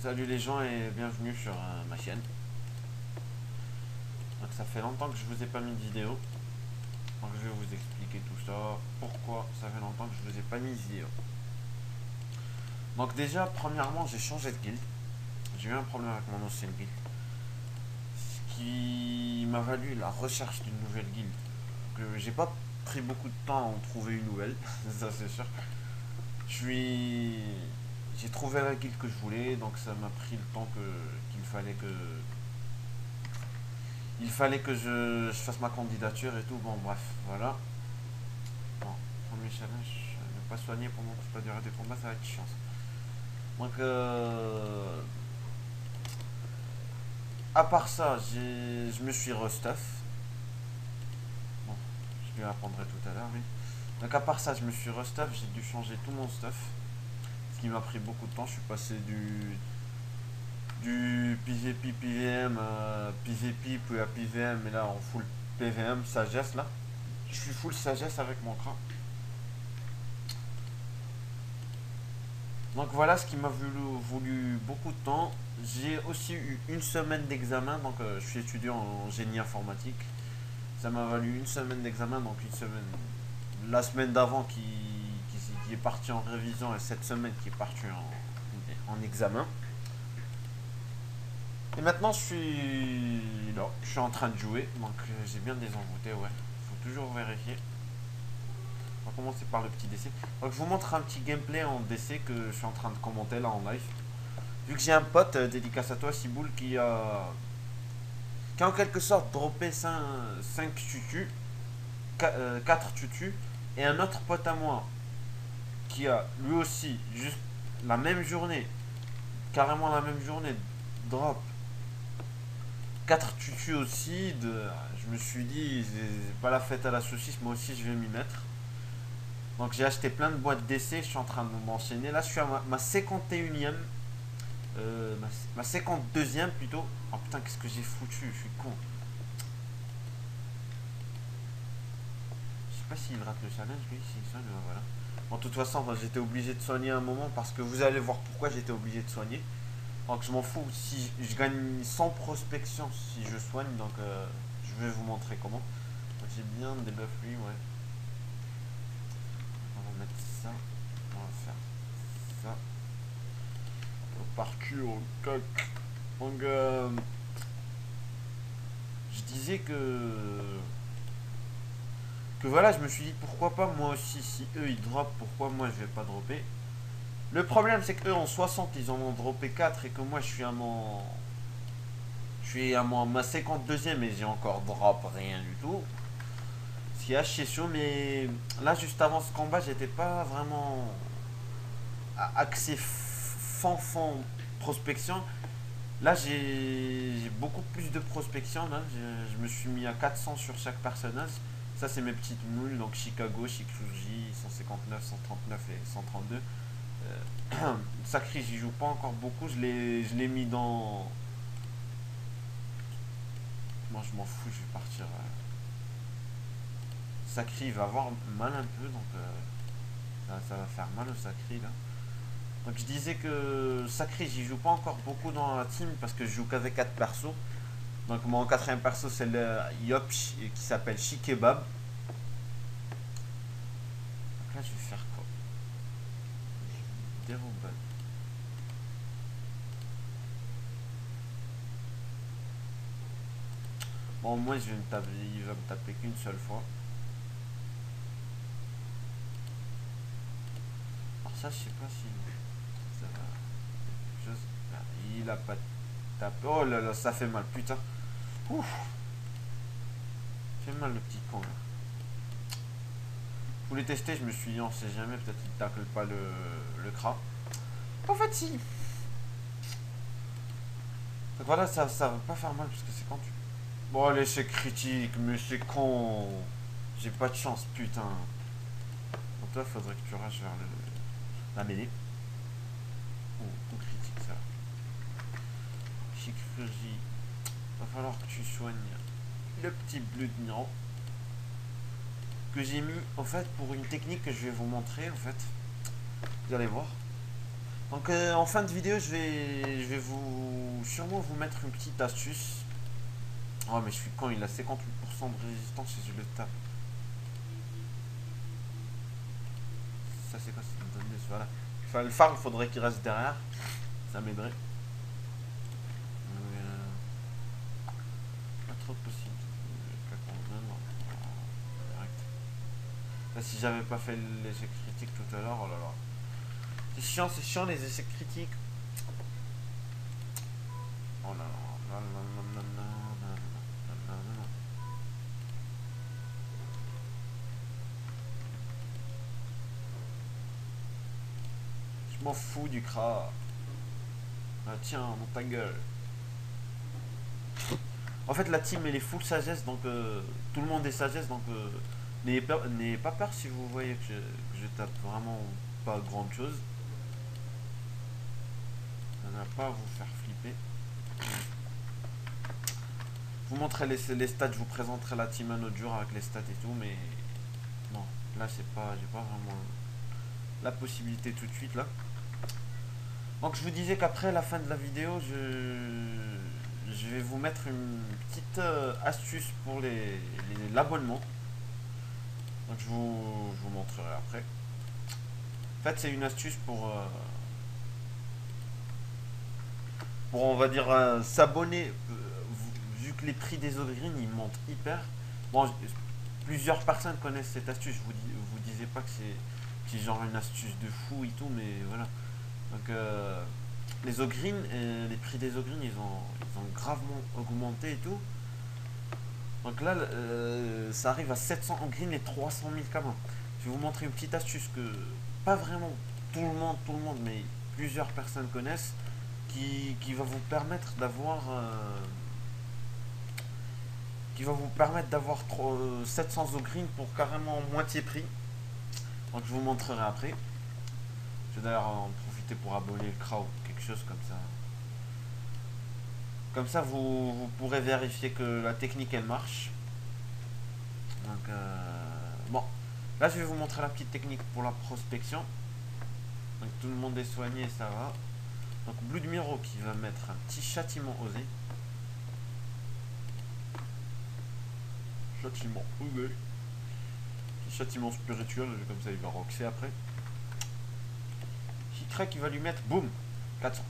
Salut les gens et bienvenue sur ma chaîne. Donc ça fait longtemps que je vous ai pas mis de vidéo. Donc je vais vous expliquer tout ça. Pourquoi ça fait longtemps que je vous ai pas mis de vidéo. Donc déjà, premièrement, j'ai changé de guild. J'ai eu un problème avec mon ancienne guild. Ce qui m'a valu la recherche d'une nouvelle guild. Que j'ai pas pris beaucoup de temps à en trouver une nouvelle, ça c'est sûr. Je suis. J'ai trouvé la guild que je voulais, donc ça m'a pris le temps qu'il fallait que je fasse ma candidature et tout. Bon, bref, voilà. Bon, premier challenge, ne pas soigner pendant toute la durée des combats, ça va être chiant. Donc, à part ça, je me suis restuff. Bon, je lui apprendrai tout à l'heure, oui. Donc, à part ça, je me suis restuff, j'ai dû changer tout mon stuff. Ce qui m'a pris beaucoup de temps. Je suis passé du PvP PVM PvP puis à PVM, et là en full PVM sagesse là. Je suis full sagesse avec mon cran. Donc voilà ce qui m'a voulu beaucoup de temps. J'ai aussi eu une semaine d'examen, donc je suis étudiant en génie informatique. Ça m'a valu une semaine d'examen, donc une semaine, la semaine d'avant qui est partie en révision et cette semaine qui est partie en examen. Et maintenant je suis là, je suis en train de jouer, donc j'ai bien des envoûtés, ouais. Faut toujours vérifier. On va commencer par le petit DC. Donc je vous montre un petit gameplay en DC que je suis en train de commenter là en live. Vu que j'ai un pote, dédicace à toi Ciboul, qui a en quelque sorte droppé 5 tutus, 4 tutus, et un autre pote à moi qui a lui aussi, juste la même journée, carrément la même journée, drop 4 tutus aussi. Je me suis dit, c'est pas la fête à la saucisse, moi aussi je vais m'y mettre. Donc j'ai acheté plein de boîtes d'essai, je suis en train de m'enchaîner. Là je suis à ma 51ème, ma 52ème plutôt. Oh putain, qu'est-ce que j'ai foutu, je suis con. Je sais pas s'il rate le challenge lui, s'il soigne, voilà. Bon, de toute façon, j'étais obligé de soigner un moment parce que vous allez voir pourquoi j'étais obligé de soigner. Donc je m'en fous, si je gagne 100 prospection si je soigne, donc je vais vous montrer comment. J'ai bien des buffs lui, ouais. On va mettre ça, on va faire ça. Au parcours, au coq. Donc je disais que voilà, je me suis dit pourquoi pas moi aussi, si eux ils droppent, pourquoi moi je vais pas dropper. Le problème c'est qu'eux en 60 ils en ont droppé 4 et que moi je suis à ma 52ème et j'ai encore drop rien du tout. Ce qui est assez chaud, mais là juste avant ce combat j'étais pas vraiment axé fond prospection. Là j'ai beaucoup plus de prospection là. Je me suis mis à 400 sur chaque personnage. Ça c'est mes petites moules, donc Chicago, Shikuji, 159, 139 et 132. Sacré, j'y joue pas encore beaucoup, je l'ai mis dans. Moi je m'en fous, je vais partir. Sacré il va avoir mal un peu, donc ça va faire mal au Sacré là. Donc je disais que Sacré, j'y joue pas encore beaucoup dans la team parce que je joue qu'avec 4 persos. Donc mon quatrième perso c'est le Yop qui s'appelle Shikebab. Donc là je vais faire quoi? Dérombade. Bon, moi je vais me taper, il va me taper qu'une seule fois. Alors ça je sais pas si ça va. Chose... Ah, il a pas tapé. Oh là là, ça fait mal, putain. Ouf. Ça fait mal le petit con là. Je voulais tester, je me suis dit on sait jamais, peut-être il tacle pas le cra. En fait si. Donc voilà, ça va pas faire mal parce que c'est quand tu. Bon allez c'est critique, mais c'est con. J'ai pas de chance, putain. Donc toi faudrait que tu rushes vers la mêlée. Ou critique ça. Chirurgie. Va falloir que tu soignes le petit bleu de Miro. Que j'ai mis en fait pour une technique que je vais vous montrer en fait. Vous allez voir. Donc en fin de vidéo, je vais vous sûrement vous mettre une petite astuce. Oh mais je suis con, il a 58% de résistance et je le tape. Ça c'est quoi? C'est une bonne news, voilà. Enfin, le phare, il faudrait qu'il reste derrière. Ça m'aiderait. Pas trop possible. Direct. Là, si j'avais pas fait l'échec critique tout à l'heure, oh là là. C'est chiant les essais critiques. Oh là là. Je m'en fous du cra. Ah, tiens, dans ta gueule. En fait, la team elle est full sagesse, donc tout le monde est sagesse, donc n'ayez pas peur si vous voyez que je tape vraiment pas grande chose. Ça n'a pas à vous faire flipper. Je vous montrerai les stats, je vous présenterai la team un autre jour avec les stats et tout, mais non, là c'est pas, j'ai pas vraiment la possibilité tout de suite là. Donc je vous disais qu'après la fin de la vidéo, je vais vous mettre une petite astuce pour l'abonnement. Donc je vous montrerai après. En fait c'est une astuce pour on va dire s'abonner vu que les prix des Ogreen ils montent hyper. Bon, plusieurs personnes connaissent cette astuce. Je vous disais pas que c'est genre une astuce de fou et tout, mais voilà. Donc les Ogreen, les prix des Ogreen ils ont gravement augmenté et tout. Donc là ça arrive à 700 Ogreen et 300 000 kamins. Je vais vous montrer une petite astuce que pas vraiment tout le monde, mais plusieurs personnes connaissent, qui va vous permettre d'avoir 700 Ogreen pour carrément moitié prix. Donc je vous montrerai après. Je vais d'ailleurs en profiter pour abonner le CRA ou quelque chose comme ça. Comme ça vous pourrez vérifier que la technique elle marche. Donc bon. Là je vais vous montrer la petite technique pour la prospection. Donc tout le monde est soigné, ça va. Donc Blood Miro qui va mettre un petit châtiment osé. Châtiment osé. Petit châtiment spirituel, comme ça il va roxer après. Chikra qui va lui mettre, boum, 400.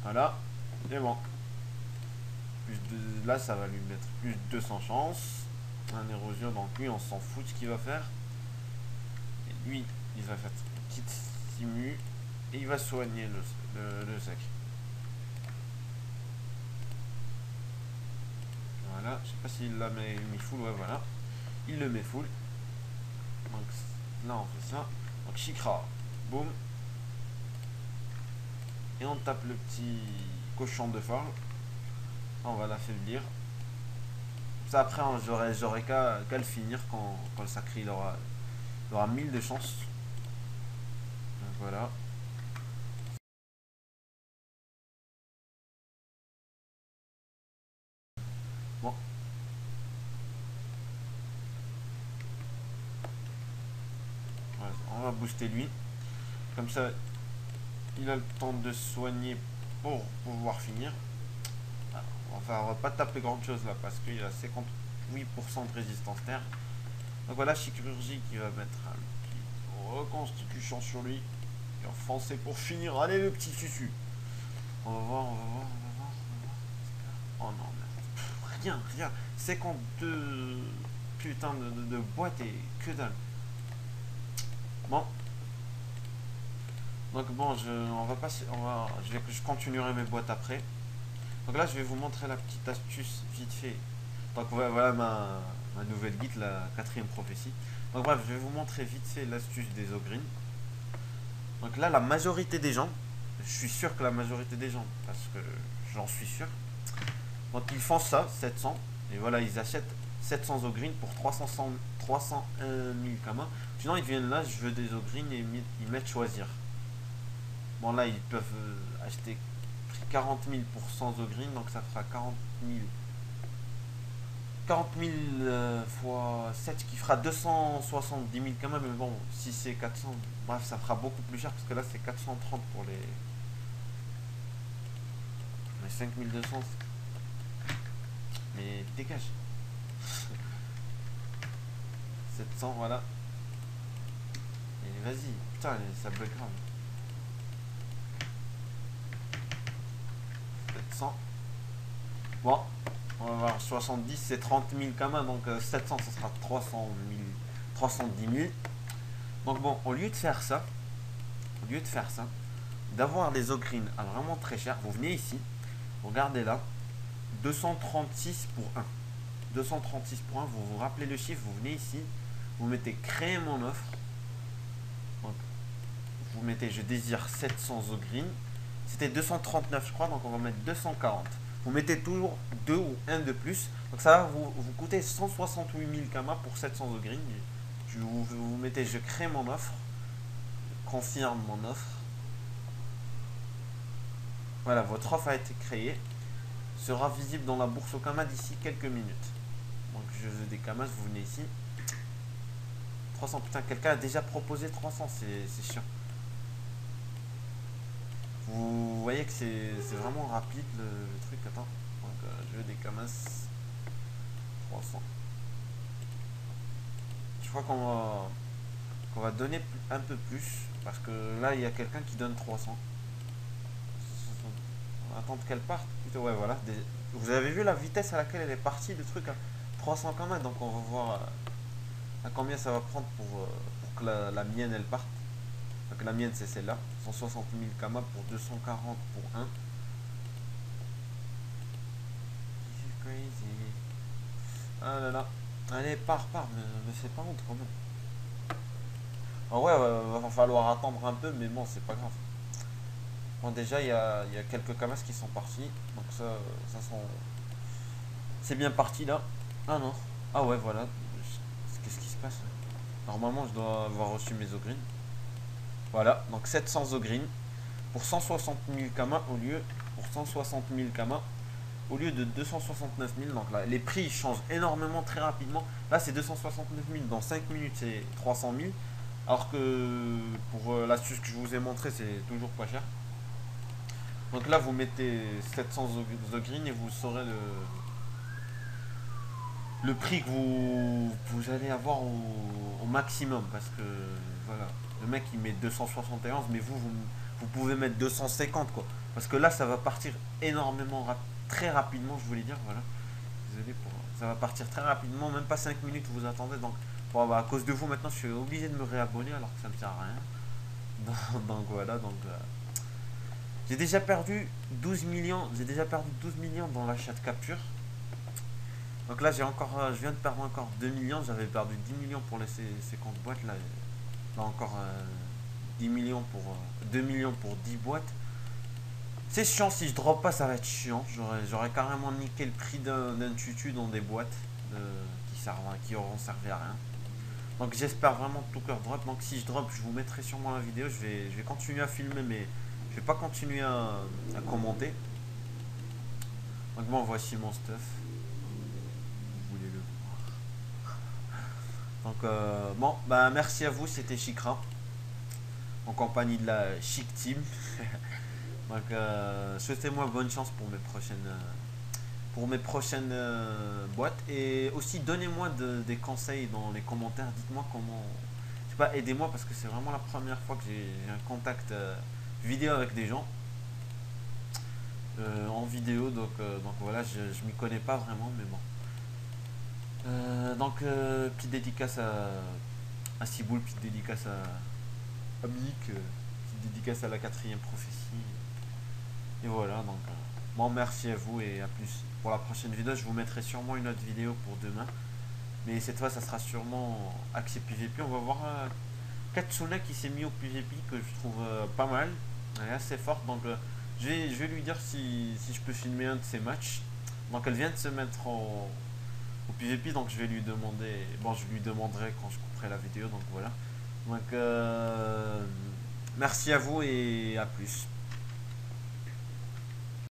Voilà, et bon. Là ça va lui mettre plus de 200 chances. Un érosion, donc lui on s'en fout de ce qu'il va faire. Et lui, il va faire une petite simu. Et il va soigner le sac. Voilà, je sais pas s'il l'a mis full, ouais voilà. Il le met full. Donc là on fait ça. Donc Chikra, boum. Et on tape le petit cochon de phare. On va l'affaiblir. Ça après j'aurai qu'à le finir quand le sacré il aura 1000 de chance. Donc voilà. Bon. Voilà, on va booster lui. Comme ça, il a le temps de soigner pour pouvoir finir. Alors, enfin, on va pas taper grand chose là parce qu'il a 58% de résistance terre. Donc voilà, chirurgie qui va mettre un petit reconstitution sur lui. Et enfoncer pour finir. Allez le petit susu. On va voir. Oh non, mais rien. 52 putain de boîtes et que dalle. Bon. Donc bon, je continuerai mes boîtes après. Donc là, je vais vous montrer la petite astuce vite fait. Donc voilà ma nouvelle guide, la 4ème prophétie. Donc bref, je vais vous montrer vite fait l'astuce des Ogreen. Donc là, la majorité des gens, je suis sûr que la majorité des gens, parce que j'en suis sûr, donc ils font ça, 700, et voilà, ils achètent 700 Ogreen pour 301 000 kamas. Sinon, ils viennent là, je veux des Ogreen et ils mettent choisir. Bon, là, ils peuvent acheter 40 000 pour 100 Ogreen, donc ça fera 40 40 000 fois 7 qui fera 270 000 quand même, mais bon, si c'est 400, bref, ça fera beaucoup plus cher parce que là c'est 430 pour les 5200. Mais dégage. 700, voilà. Et vas-y, putain, ça bug grave. 700. Bon, on va voir 70, c'est 30 000 quand même, donc 700, ça sera 300 000, 310 000. Donc bon, au lieu de faire ça, d'avoir des Ogreen à vraiment très cher, vous venez ici, regardez là, 236 pour 1. 236 pour 1, vous vous rappelez le chiffre, vous venez ici, vous mettez créer mon offre. Donc, vous mettez je désire 700 Ogreen. C'était 239 je crois, donc on va mettre 240. Vous mettez toujours 2 ou 1 de plus. Donc ça va vous coûter 168 000 Kama pour 700 Ogreen. Vous mettez je crée mon offre. Confirme mon offre. Voilà, votre offre a été créée. Sera visible dans la bourse au Kama d'ici quelques minutes. Donc je veux des Kamas, vous venez ici. 300, putain, quelqu'un a déjà proposé 300, c'est chiant. Vous voyez que c'est vraiment rapide le truc. Attends, donc je veux des Kamas 300. Je crois qu'on va donner un peu plus parce que là il y a quelqu'un qui donne 300. On va attendre qu'elle parte plutôt. Ouais, voilà. Vous avez vu la vitesse à laquelle elle est partie, le truc, hein. 300 quand même, donc on va voir à combien ça va prendre pour que la mienne elle parte. Donc la mienne c'est celle-là, 160 000 Kama pour 240 pour 1. Crazy. Ah là là. Allez, pars, me fais pas honte quand même. En vrai, va falloir attendre un peu, mais bon, c'est pas grave. Bon, déjà, il y a quelques Kamas qui sont partis. Donc ça sont... C'est bien parti là. Ah non. Ah ouais, voilà. Qu'est-ce qui se passe là? Normalement, je dois avoir reçu mes Ogreen. Voilà, donc 700 Ogreen pour 160 000 Kama au lieu pour 160 000 Kama au lieu de 269 000. Donc là, les prix changent énormément très rapidement. Là, c'est 269 000. Dans 5 minutes, c'est 300 000. Alors que pour l'astuce que je vous ai montré, c'est toujours pas cher. Donc là, vous mettez 700 Ogreen et vous saurez le prix que vous allez avoir au maximum. Parce que voilà, le mec il met 271, mais vous pouvez mettre 250 quoi. Parce que là, ça va partir énormément, très rapidement, je voulais dire. Voilà, désolé pour. Ça va partir très rapidement, même pas 5 minutes vous attendez. Donc, bon, bah, à cause de vous, maintenant je suis obligé de me réabonner alors que ça ne me sert à rien. Donc voilà, donc. J'ai déjà perdu 12 millions. J'ai déjà perdu 12 millions dans l'achat de capture. Donc là, je viens de perdre encore 2 millions. J'avais perdu 10 millions pour ces comptes boîtes. Là encore 10 millions pour 2 millions pour 10 boîtes. C'est chiant, si je drop pas, ça va être chiant. J'aurais carrément niqué le prix d'un tutu dans des boîtes qui auront servi à rien. Donc j'espère vraiment de tout cœur drop. Donc si je drop, je vous mettrai sûrement la vidéo. Je vais continuer à filmer, mais je vais pas continuer à commenter. Donc bon, voici mon stuff. Vous voulez le voir. Donc bon, bah merci à vous, c'était Chikra. En compagnie de la Chic Team. Donc souhaitez-moi bonne chance pour mes prochaines boîtes. Et aussi donnez-moi des conseils dans les commentaires. Dites-moi comment. Je sais pas, aidez-moi parce que c'est vraiment la première fois que j'ai un contact vidéo avec des gens. En vidéo, donc voilà, je m'y connais pas vraiment, mais bon. Donc petite dédicace à Ciboule, petite dédicace à Mick, petite dédicace à la 4ème prophétie. Et voilà, donc bon, merci à vous et à plus. Pour la prochaine vidéo, je vous mettrai sûrement une autre vidéo pour demain. Mais cette fois, ça sera sûrement axé PVP. On va voir Katsuna qui s'est mis au PVP, que je trouve pas mal. Elle est assez forte, donc je vais lui dire si je peux filmer un de ses matchs. Donc elle vient de se mettre au PVP, donc je vais lui demander. Bon, je lui demanderai quand je couperai la vidéo, donc voilà. Donc merci à vous et à plus.